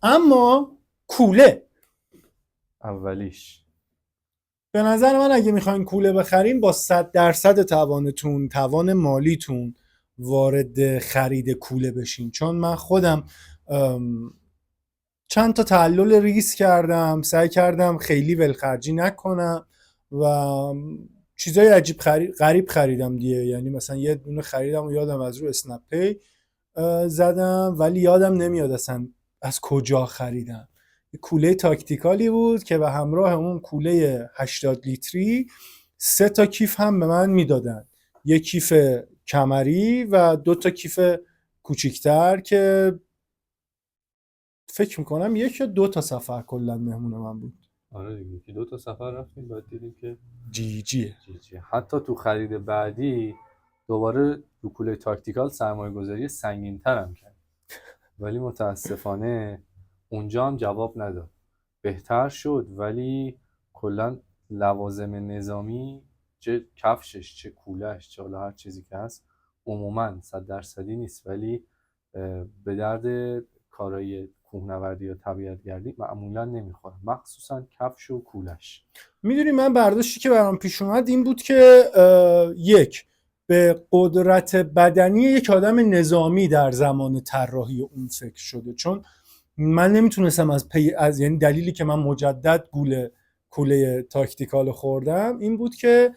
اما کوله اولیش به نظر من اگه میخواین کوله بخرین با 100% توانتون، توان مالیتون وارد خرید کوله بشین. چون من خودم چند تا تعلل ریس کردم، سعی کردم خیلی ولخرجی نکنم و چیزای عجیب غریب خریدم دیگه. یعنی مثلا یه دونه خریدم و یادم از رو اسنپ پی زدم، ولی یادم نمیاد اصلا از کجا خریدم. یه کوله تاکتیکالی بود که به همراه اون کوله 80 لیتری 3 تا کیف هم به من میدادن، یه کیف کمری و 2 تا کیف کوچیکتر که فکر میکنم 1 یا 2 تا سفر کلا مهمون من بود. آره دیگه که 2 تا سفر رفتیم بعد دیدیم که جیجیه. حتی تو خرید بعدی دوباره رو کوله تاکتیکال سرمایه گذاری سنگین تر هم کرد، ولی متاسفانه اونجا هم جواب نداد. بهتر شد ولی کلا لوازم نظامی، چه کفشش چه کولهش چه حالا هر چیزی که هست، عموما 100% نیست، ولی به درد کارهای کوهنوردی یا طبیعتگردی معمولا نمیخوره، مخصوصا کفش و کولهش. میدونی من برداشتی که برام پیش اومد این بود که یک، به قدرت بدنی یک آدم نظامی در زمان طراحی اون فکر شده. چون من نمیتونستم از یعنی دلیلی که من مجدد کوله تاکتیکال خوردم این بود که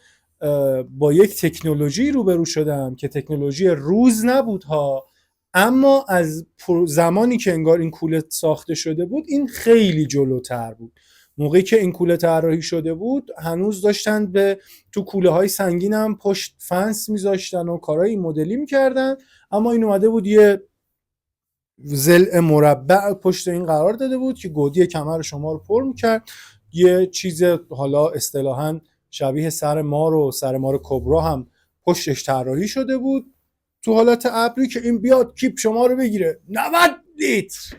با یک تکنولوژی روبرو شدم که تکنولوژی روز نبود ها، اما از زمانی که انگار این کوله ساخته شده بود این خیلی جلوتر بود. موقعی که این کوله طراحی شده بود هنوز داشتن به تو کوله های سنگین هم پشت فنس میذاشتن و کارهای مدلی میکردن، اما این اومده بود یه ضلع مربع پشت این قرار داده بود که گودی کمر شما رو پر میکرد. یه چیز حالا اصطلاحاً شبیه سر مار کبرا هم پشتش طراحی شده بود تو حالت ابری که این بیاد کیپ شما رو بگیره 90 لیتر.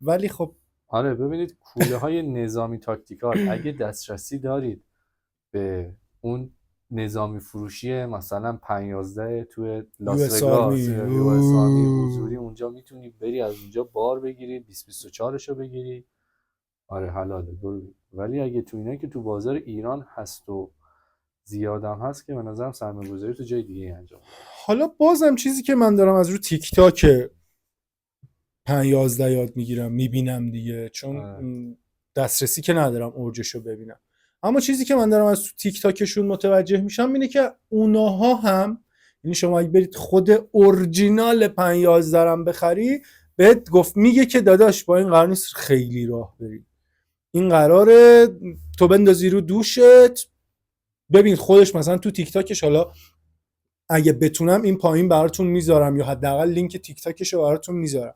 ولی خب آره ببینید کوله های نظامی تاکتیکال اگه دسترسی دارید به اون نظامی فروشی مثلا 511 توی لاس وگاس حضوری، اونجا میتونی بری از اونجا بار بگیری 2024 شو بگیری، آره حلاله برو. ولی اگه تو اینا که تو بازار ایران هست و زیادم هست که به نظرم سرمایه‌گذاری تو جای دیگه انجام. حالا بازم چیزی که من دارم از رو تیک تاک 511 یاد میگیرم میبینم دیگه، چون دسترسی که ندارم اوجشو ببینم، اما چیزی که من دارم از تیک تاکشون متوجه میشم اینه که اونها هم، یعنی شما اگه برید خود اورجینال 511 هم بخری بهت گفت میگه که داداش با این قرار نیست خیلی راه بری، این قراره تو بندازی رو دوشت. ببین خودش مثلا تو تیک تاکش، حالا اگه بتونم این پایین براتون میذارم یا حداقل لینک تیک تاکشو براتون میذارم،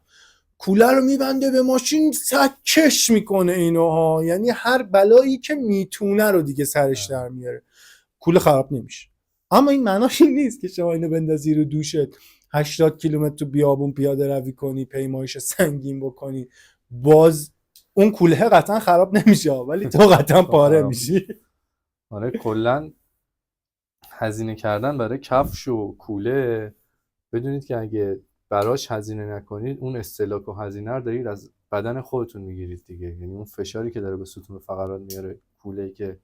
کوله رو میبنده به ماشین سکش میکنه اینوها، یعنی هر بلایی که میتونه رو دیگه سرش در میاره، کوله خراب نمیشه. اما این معناش این نیست که شما اینو بندازی رو دوشت 80 کیلومتر تو بیابون پیاده روی کنی، پیمایش سنگین بکنی، باز اون کوله قطعا خراب نمیشه ولی تو قطعا پاره میشی. آره کلا هزینه کردن برای کفش و کوله، بدونید که اگه براش هزینه نکنید اون استهلاک و هزینه رو دارید از بدن خودتون میگیرید دیگه. یعنی اون فشاری که داره به ستون فقرات میاره کوله که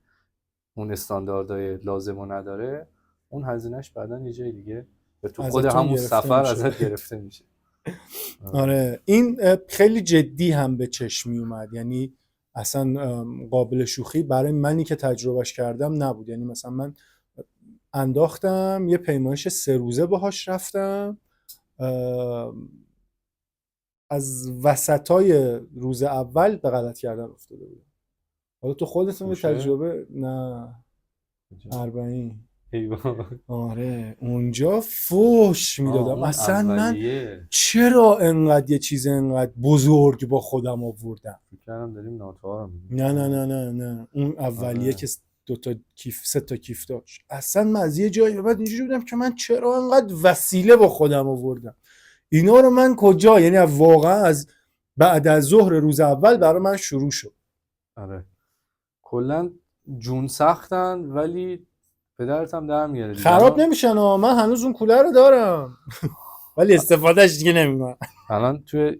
اون استانداردهای لازم رو نداره، اون هزینهش بعداً یه جای دیگه به تو خود همون سفر ازت گرفته میشه. آره این خیلی جدی هم به چشم می اومد، یعنی اصلا قابل شوخی برای منی که تجربهش کردم نبود. یعنی مثلا من انداختم یه پیمایش 3 روزه باهاش رفتم، از وسطای روز اول به غلط کردن افتاده بودم. حالا تو خودتون به تجربه نه 40 آره اونجا فوش میدادم اصلا اولیه. من چرا انقدر یه چیز انقدر بزرگ با خودم آوردم؟ فکرم داریم ناتوار نه اون اولیه که 2 تا کیف 3 تا کیف داشت، اصلا من از یه جایی بعد اینجوری بودم که من چرا انقدر وسیله با خودم آوردم اینا رو، من کجا، یعنی واقعا از بعد از ظهر روز اول برای من شروع شد. آره کلا جون سختن ولی پدرت هم در میاره خراب نمیشن من هنوز اون کوله رو دارم ولی استفادهش دیگه نمیکنم. الان توی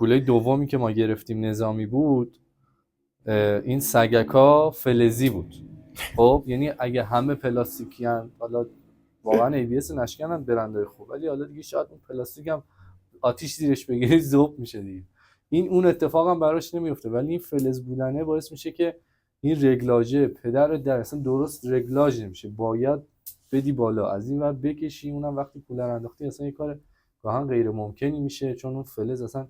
کوله دومی که ما گرفتیم نظامی بود، این سگکا فلزی بود. خب یعنی اگه همه پلاستیکی ان، حالا واقعا ABS نشکنن برندهای خوب، ولی حالا دیگه شاید اون پلاستیک هم آتیش زیرش بگیری ذوب میشه دیگه. این اون اتفاق هم براش نمیفته، ولی این فلز بودنه باعث میشه که این رگلاژه پدر در اصلا درست رگلاژ نمیشه، باید بدی بالا از این ور بکشی، اونم وقتی کولر انداختی اصلا یه کار گاهن غیر ممکنی میشه، چون اون فلز اصلا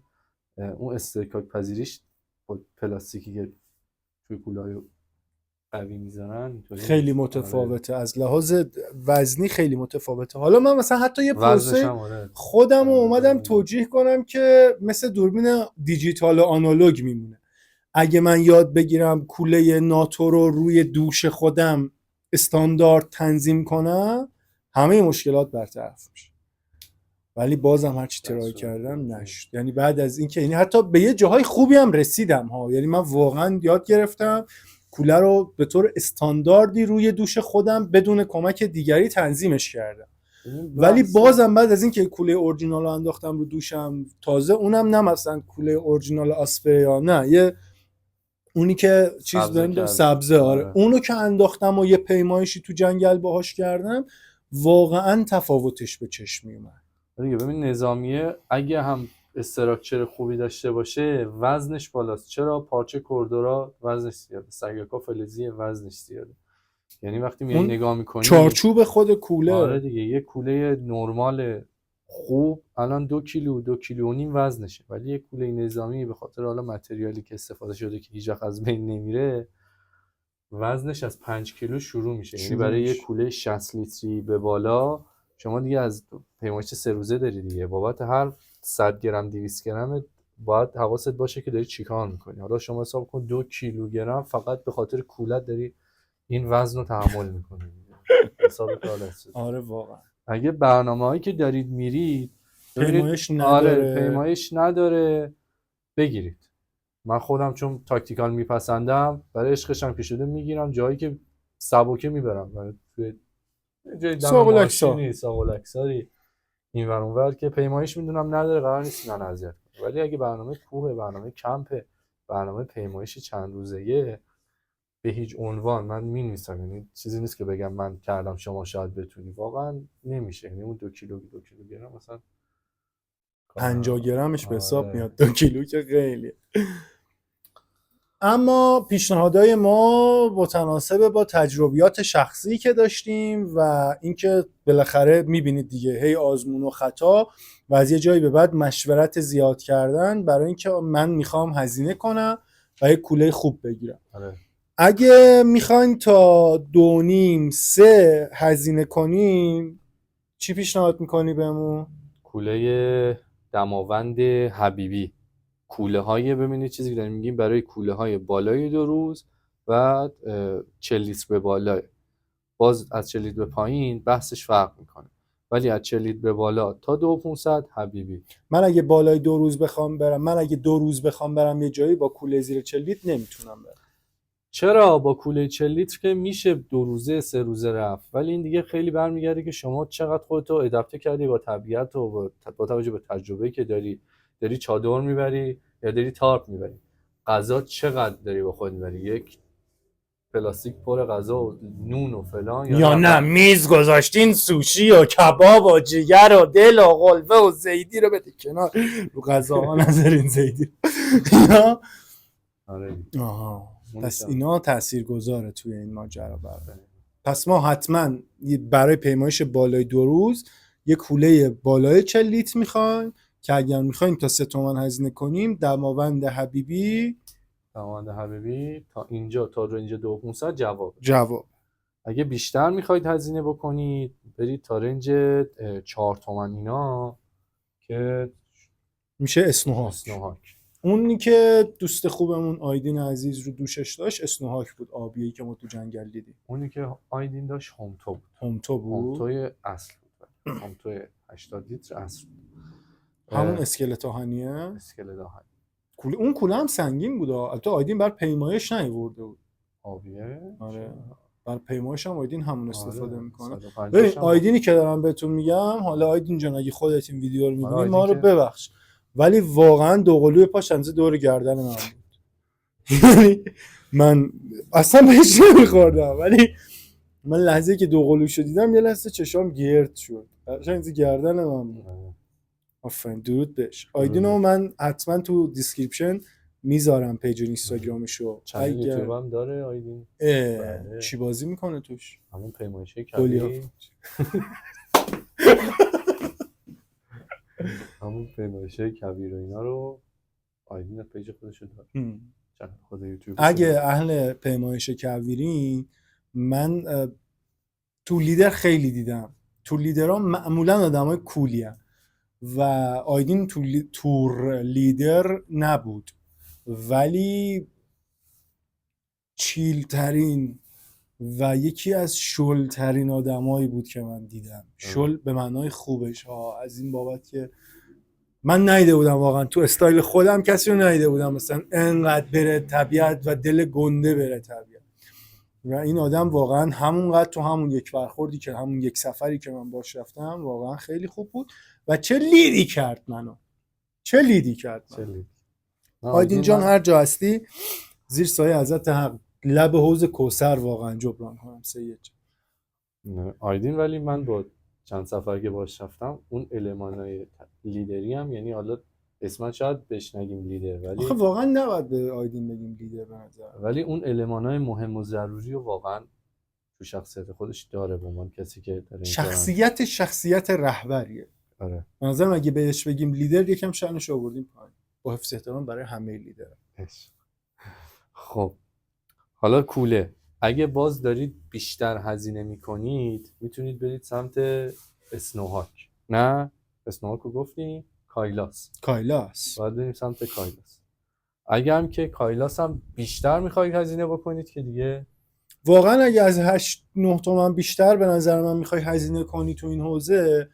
اون استکاک پذیریش با پلاستیکی که توی کولرهای قوی میزنن خیلی متفاوته، از لحاظ وزنی خیلی متفاوته. حالا من مثلا حتی یه پروسه خودم رو اومدم توجیه کنم که مثل دوربین دیجیتال و آنالوگ میمونه. اگه من یاد بگیرم کوله ناتو رو روی دوش خودم استاندارد تنظیم کنم، همه مشکلات برطرف میشه. ولی بازم هرچی ترای کردم نشد. یعنی بعد از اینکه یعنی حتی به یه جاهای خوبی هم رسیدم ها، یعنی من واقعا یاد گرفتم کوله رو به طور استانداردی روی دوش خودم بدون کمک دیگری تنظیمش کردم. ولی بازم بعد از اینکه کوله اورجینال رو انداختم رو دوشم، تازه اونم نه مثلا کوله اورجینال آسپریا، نه یه اونی که چیز بنده سبزه، آره اونو که انداختم و یه پیمایشی تو جنگل باهاش کردم، واقعا تفاوتش به چشم میومد. دیگه ببین نظامیه اگه هم استراکچر خوبی داشته باشه وزنش بالاست. چرا؟ پارچه کوردورا وزنش زیاده، سگکا فلزی وزنش زیاده. یعنی وقتی میای نگاه میکنی چارچوب خود کوله، آره دیگه یه کوله نرمال خوب الان 2 کیلو 2 کیلو و نیم وزنشه، ولی یه کوله نظامی به خاطر حالا متریالی که استفاده شده که هیچ وقت از بین نمیره، وزنش از 5 کیلو شروع میشه. یعنی برای یه کوله 60 لیتری به بالا شما دیگه از پیمایش 3 روزه داری دیگه، بابت هر 100 گرم 200 گرم باید حواست باشه که داری چیکار میکنی. حالا شما حساب کن 2 کیلوگرم فقط به خاطر کولت داری این وزن رو تحمل میکنی. حساب کار است. آره واقعا. اگه برنامه‌هایی که دارید میرید پیمایش نداره، آره پیمایش نداره، بگیرید. من خودم چون تاکتیکال میپسندم، برای عشقشم که شده میگیرم، جایی که سبکه میبرم، برای توی جای دم ماشینی ساغلکساری این ور اون ور که پیمایش میدونم نداره، قرار نیست من اذیت کنم. ولی اگه برنامه کوه، برنامه کمپ، برنامه پیمایش چند روزه‌ایه، به هیچ عنوان من می‌نویسم. یعنی چیزی نیست که بگم من کردم شما شاید بتونی، واقعا نمیشه. یعنی اون 2 کیلوگرم مثلا 50 گرمش به حساب میاد، 2 کیلو که خیلی. اما پیشنهادهای ما متناسب با تجربیات شخصی که داشتیم و اینکه بالاخره میبینید دیگه هی آزمون و خطا و از یه جایی به بعد مشورت زیاد کردن برای اینکه من میخوام هزینه کنم و یه کوله خوب بگیرم. اگه میخواین تا 2.5-3 هزینه کنیم، چی پیشنهاد میکنی بهمون؟ کوله دماوند حبیبی. کوله های ببینید چیزی که داریم میگیم برای کوله های بالای 2 روز و 40 لیتر به بالا. باز از 40 لیتر به پایین بحثش فرق میکنه، ولی از 40 لیتر به بالا تا 2500 حبیبی. من اگه بالای 2 روز بخوام برم، من اگه 2 روز بخوام برم یه جایی با کوله زیر 40 لیتر نمیتونم برم. چرا؟ با کوله 40 لیتر که میشه 2 روزه 3 روزه رفت، ولی این دیگه خیلی برمیگرده که شما چقدر خودتو ادپته کردی با طبیعت و با توجه به تجربه‌ای که داری چادر میبری یا داری تارپ میبری، غذا چقدر داری با خود میبری، یک پلاستیک پر غذا و نون و فلان، یا نه میز گذاشتین سوشی و کباب و جگر و دل و قلبه و زیدی رو بده کنار، رو غذاها نذارین زیدی. آره. پس اینا تاثیرگذاره توی این ماجرا برای. پس ما حتما برای پیمایش بالای 2 روز یک کوله بالای 40 لیتر میخوایم که اگر میخوایم تا 3 تومن هزینه کنیم، دماوند حبیبی تا اینجا، تا اینجا 2500 جواب. اگه بیشتر میخواید هزینه بکنید برید تا رنج 4 تومن اینا که میشه اسنوهاک. اونی که دوست خوبمون آیدین عزیز رو دوشش داشت اسنوهاک بود، آبیایی که ما تو جنگل دیدیم. اونی که آیدین داشت همتو بود. همتوی اصل بود. همتوی 80 لیتر اصل بود. همون اسکلت آهنیه. اسکلت آهنی. اون کوله هم سنگین بود. البته آیدین بر پیمایش نیورده بود. آبیه. آره. بر پیمایش هم آیدین همون استفاده میکنه. ببین آیدینی که دارم بهتون میگم، حالا آیدین جان اگه خودت این ویدیو رو میبینی ما رو ببخش، ولی واقعا دوقلوی پاش اندازه دور گردن من بود. یعنی من اصلا بهش نمیخوردم، ولی من لحظه که دوقلوش رو دیدم یه لحظه چشام گرد شد، قشنگ تو گردن من بود. آفرین، درود بهش. آیدینو من حتما تو دیسکریپشن میذارم، پیج اینستاگرامشو. چنل یوتیوب هم داره آیدین. چی بازی میکنه توش؟ همون پیمایشه کبیر. همون پیمایشه کبیر و اینا رو آیدین پیج خودشو داره. چنل خود یوتیوب. اگه اهل پیمایش کویرین، من تو لیدر خیلی دیدم. تو لیدرها معمولا آدمای کولی هستن و آیدین تور لیدر نبود، ولی چیل ترین و یکی از شل ترین آدمایی بود که من دیدم. شل به معنای خوبش ها، از این بابت که من ندیده بودم واقعا تو استایل خودم کسی رو ندیده بودم مثلا انقدر بره طبیعت و دل گنده بره طبیعت. و این آدم واقعا همونقدر تو همون یک برخوردی که همون یک سفری که من باش رفتم واقعا خیلی خوب بود. و چه لیدی کرد منو، چه لیدی کرد منو. آیدین جان هر جا هستی زیر سایه حضرت حق لب حوض کوثر واقعا جبران کنم سید جان. آیدین ولی من با چند سفر که باش رفتم اون المانای لیدری هم، یعنی حالا اسمش شاید بهش نگیم لیدر، ولی آخه واقعا نباید به آیدین بگیم لیدر به نظر، ولی اون المانای مهم و ضروری و واقعا تو شخصیت خودش داره به عنوان کسی که داره شخصیت رهبریه. آره. به نظرم اگه بهش بگیم لیدر یکم شأنش آوردیم پایین، با حفظ احترام برای همه لیدر. خب حالا کوله، اگه باز دارید بیشتر هزینه میکنید میتونید برید سمت اسنوهاک. نه اسنوهاک رو گفتیم، کایلاس باید بریم سمت کایلاس. اگه هم که کایلاس هم بیشتر میخواید هزینه بکنید که دیگه واقعا اگه از 8-9 تومن بیشتر به نظر من میخوای هزینه کنی تو این حوزه،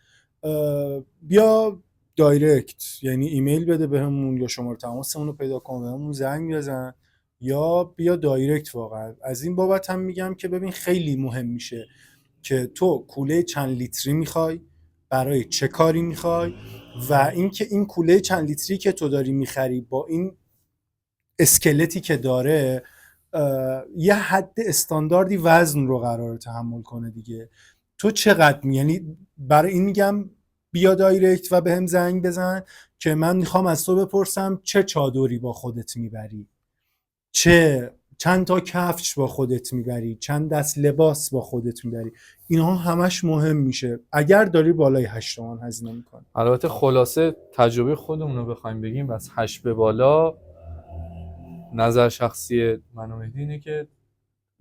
بیا دایرکت، یعنی ایمیل بده بهمون یا شماره تماسمون رو پیدا کن بهمون زنگ بزن یا بیا دایرکت. واقعا از این بابت هم میگم که ببین خیلی مهم میشه که تو کوله چند لیتری میخوای، برای چه کاری میخوای و اینکه این کوله چند لیتری که تو داری میخری با این اسکلتی که داره یه حد استانداردی وزن رو قراره تحمل کنه دیگه. تو چقدر یعنی برای این میگم بیا دایرکت و بهم زنگ بزن که من میخوام از تو بپرسم چه چادری با خودت میبری، چند تا کفش با خودت میبری، چند دست لباس با خودت میبری. اینها همش مهم میشه اگر داری بالای 8 تومن هزینه میکنی. البته خلاصه تجربه خودمون رو بخوایم بگیم از 8 به بالا، نظر شخصی من و مهدی اینه که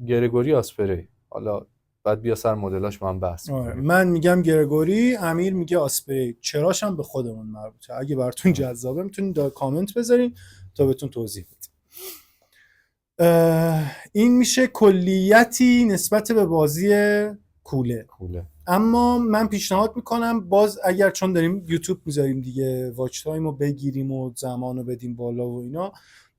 گرگوری آسپری، حالا بعد بیا سر مدلاش با هم بحث کنیم. من میگم گرگوری، امیر میگه آسپری، چراش هم به خودمون مربوطه. اگه براتون جذابه میتونید کامنت بذارین تا بهتون توضیح بدم. این میشه کلیتی نسبت به بازی کوله. اما من پیشنهاد میکنم باز اگر چون داریم یوتیوب میذاریم دیگه واچ تایم رو بگیریم و زمان رو بدیم بالا و اینا،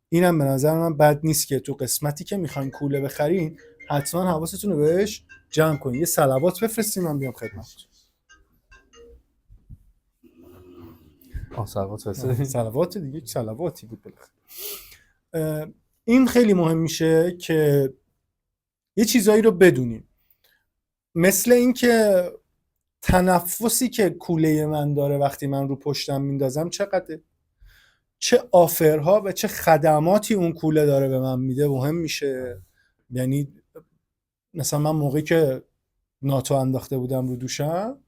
اینم به نظر من بد نیست که تو قسمتی که میخواین کوله بخرین حتما حواستون رو بهش جمع کنین. یه صلوات بفرستیم من بیام خدمت. صلوات دیگه، صلواتی بود بالاخره. این خیلی مهم میشه که یه چیزایی رو بدونیم، مثل این که تنفسی که کوله من داره وقتی من رو پشتم میندازم چقدره، چه آفرها و چه خدماتی اون کوله داره به من میده مهم میشه. یعنی مثلا من موقعی که ناتو انداخته بودم رو دوشم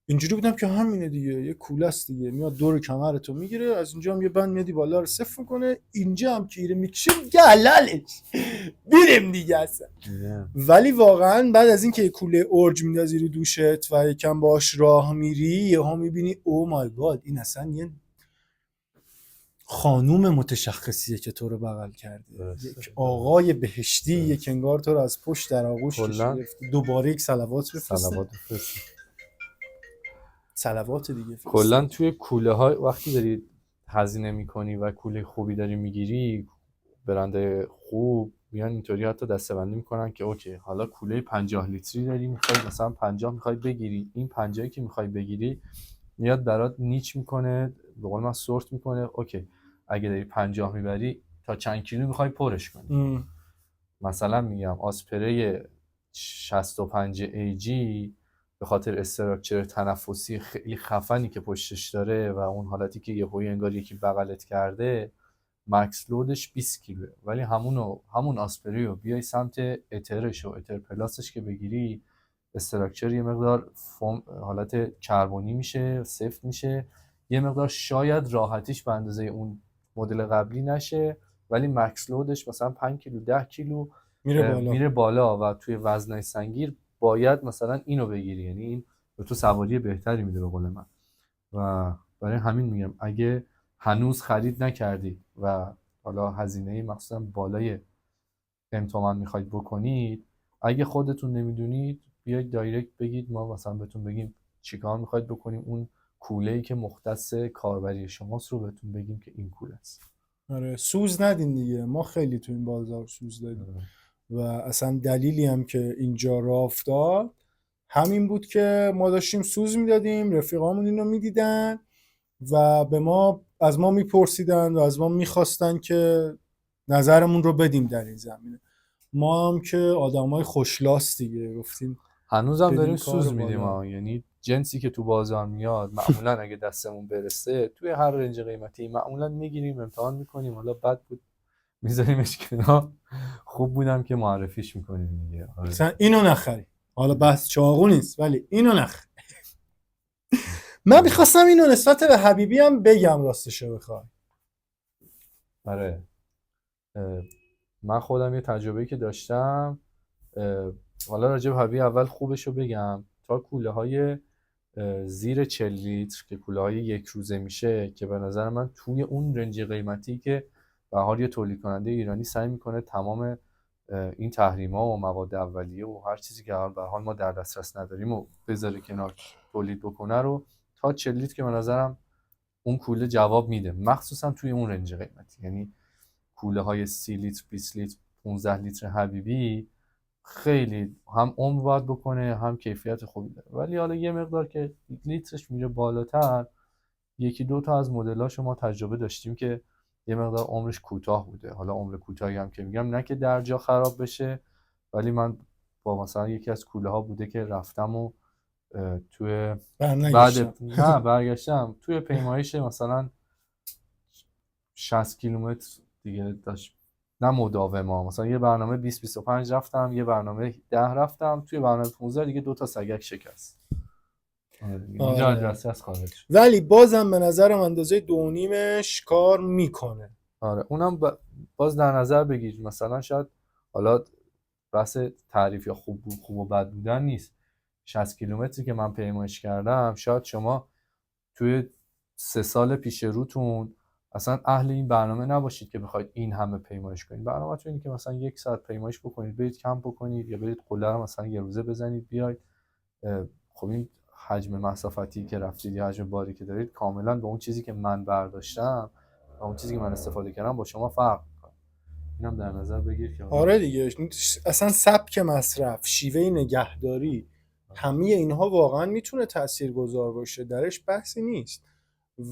اینجوری بودم که همینه دیگه، یه کوله است دیگه، میاد دور کمرتو میگیره، از اینجا هم یه بند میادی بالا رو صفر میکنه، اینجا هم که ایره میکشه گلالش بیرم دیگه اصلا. ولی واقعا بعد از این که یه کوله اورج میندازی رو دوشت و یکم باش راه میری یهو میبینی او مای گاد این اصلا یه خانوم متشخصیه که تو رو بغل کرده، یک آقای بهشتی، یک انگار تو رو از پشت در آغوش کشیده. دوباره یک صلوات بفرست. صلوات دیگه. کلا توی کوله ها وقتی داری هزینه میکنی و کوله خوبی داری میگیری، برنده خوب میان اینطوری حتی دسته‌بندی میکنن که اوکی حالا کوله 50 لیتری داری میخوای مثلا 50 میخوای بگیری، این 50 که میخوای بگیری میاد برات نیچ میکنه، به قول من سورت میکنه. اوکی اگه داری 50 میبری تا چند کیلو میخوای پرش کنی. مثلا میگم آسپره 65 AG به خاطر استراکچر تنفسی خیلی خفنی که پشتش داره و اون حالتی که یهویی انگار یکی بغلت کرده، مکس لودش 20 کیلوه. ولی همون آسپری رو بیای سمت اترش و اتر پلاسش که بگیری، استراکچر یه مقدار حالت کربنی میشه، سفت میشه، یه مقدار شاید راحتیش به اندازه اون مدل قبلی نشه، ولی مکس لودش مثلا 5 کیلو 10 کیلو میره بالا و توی وزنای سنگین باید مثلا اینو بگیری. یعنی این به تو سواری بهتری میده به قول من. و برای همین میگم اگه هنوز خرید نکردید و حالا هزینه مخصوصا بالای تومن میخواید بکنید، اگه خودتون نمیدونید بیاید دایرکت بگید، ما مثلا بهتون بگیم چیکار میخواید بکنیم، اون کوله‌ای که مختص کاربری شماست رو بهتون بگیم که این کوله است. آره سوز ندین دیگه، ما خیلی تو این بازار سوز دادیم و اصلا دلیلی هم که اینجا راه افتاد همین بود که ما داشتیم سوز میدادیم، رفیقامون اینو میدیدن و از ما میپرسیدن و از ما میخواستن که نظرمون رو بدیم در این زمینه. ما هم که آدمای خوشلاس دیگه گفتیم هنوزم داریم سوز میدیم یعنی جنسی که تو بازار میاد معمولا اگه دستمون برسه توی هر رنج قیمتی معمولا میگیریم، امتحان میکنیم، حالا بد بود میذاریمش کنار، خوب بودم که معرفیش میکنیم دیگه. مثلا اینو نخری، حالا بحث چاقو نیست ولی اینو نخری. من میخواستم اینو نسبت به حبیبی هم بگم راستشو بخوای. آره من خودم یه تجربه‌ای که داشتم، حالا راجع به حبیبی اول خوبشو بگم، تا کوله های زیر 40 لیتر که کوله های یک روزه میشه که به نظر من توی اون رنج قیمتی که به حال یه تولید کننده ایرانی سعی میکنه تمام این تحریما و مواد اولیه و هر چیزی که به حال ما در دسترس نداریم و بذاره کنار تولید بکنه، رو تا 40 لیتر که به نظرم اون کوله جواب میده، مخصوصا توی اون رنج قیمتی. یعنی کوله های 30 لیتر 20 لیتر 15 لیتر حبیبی خیلی هم عمر باید بکنه هم کیفیت خوبی داره. ولی حالا یه مقدار که لیترش میره بالاتر، یکی دو تا از مدل‌هاش ما تجربه داشتیم که یه مقدار عمرش کوتاه بوده. حالا عمر کوتاهی هم که میگم نه که در جا خراب بشه، ولی من با مثلا یکی از کوله ها بوده که رفتم و توی برگشتم توی پیمایش مثلا 60 کیلومتر دیگه داشت، نه مداوما، مثلا یه برنامه 20-25 رفتم، یه برنامه 10 رفتم، توی برنامه 15 دیگه 2 تا سگک شکست. اینجا از دسترس خارج شد. ولی بازم به نظرم اندازه 2.5 کار میکنه. آره اونم باز در نظر بگیر، مثلا شاید حالا بحث تعریف یا خوب و بد بودن نیست، 60 کیلومتری که من پیمایش کردم شاید شما توی 3 سال پیش روتون اصلا اهل این برنامه نباشید که بخواید این همه پیمایش کنید. برنامه تو اینه که مثلا 1 ساعت پیمایش بکنید، برید کمپ بکنید یا برید قله رو مثلا یه روزه بزنید بیاید. خب این حجم مسافتی که رفتید یا حجم باری که دارید کاملا با اون چیزی که من برداشتم و اون چیزی که من استفاده کردم با شما فرق می‌کنه. اینم در نظر بگیر که آره دیگه اصلا سبک مصرف، شیوه نگهداری، همه اینها واقعا میتونه تاثیرگذار باشه، درش بحثی نیست.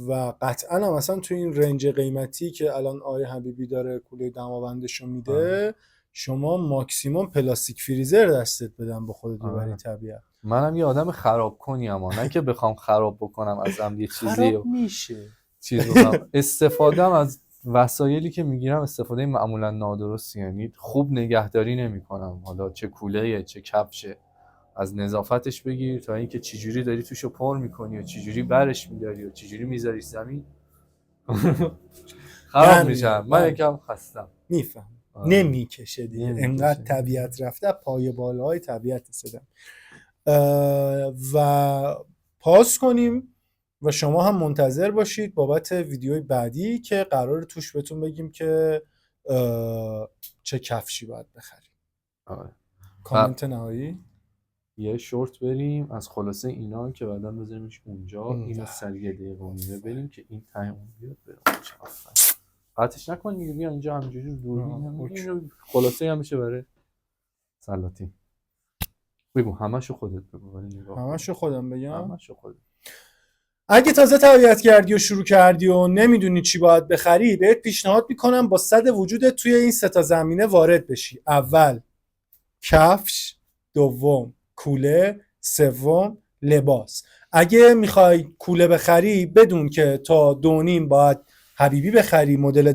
و قطعا هم مثلا تو این رنج قیمتی که الان آقای حبیبی داره کوله دماوندشو میده، شما ماکسیموم پلاستیک فریزر دستت بدن با خودت ببری طبیعت. منم یه آدم خراب کنیم، نه که بخوام خراب بکنم ازم یه چیزی خراب میشه استفادهم از وسایلی که میگیرم استفاده معمولا نادرستی، یعنی خوب نگهداری نمی‌کنم، حالا چه کوله‌ایه چه کفشه، از نظافتش بگیر تا اینکه چجوری داری توشو پر میکنی و چجوری برش میداری و چجوری میذاری زمین خراب میشم. من یکم خستم، میفهم نمیکشه دیگه، انقدر طبیعت رفته پای بالای طبیعت استدم. و پاس کنیم و شما هم منتظر باشید بابت ویدیوی بعدی که قرار توش بهتون بگیم که چه کفشی باید بخریم. کامنت نهایی یه شورت بریم از خلاصه اینا که بعدا بذاریمش اونجا، اینو سریع دقیقه میده بریم که این تایم بیاد بریم. قطعش نکن دیگه، بیا اینجا همینجوری دوربین خلاصه هم میشه برای سلاطین. بگو همشو خودت بگو، ولی نگاه همشو خودم بگم. همشو خودت. اگه تازه تربیت کردی و شروع کردی و نمیدونی چی باید بخری، بهت پیشنهاد میکنم با صد وجودت توی این 3 تا زمینه وارد بشی. اول کفش، دوم کوله، سوم لباس. اگه میخوای کوله بخری بدون که تا 2.5 باید حبیبی بخری مدل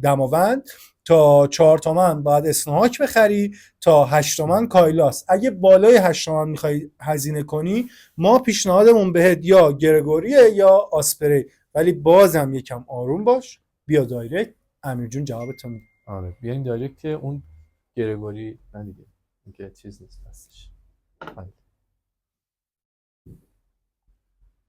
دماوند، تا 4 تومن باید اسنوهاک بخری، تا 8 تومن کایلاس. اگه بالای 8 تومن میخوای هزینه کنی، ما پیشنهادمون بهت یا گرگوریه یا آسپری، ولی بازم یکم آروم باش، بیا دایرکت، امیر جون جوابتو میده. آره بیاین دایرکت، اون گرگوری نه دیگه، اینکه چیز نیست هستش.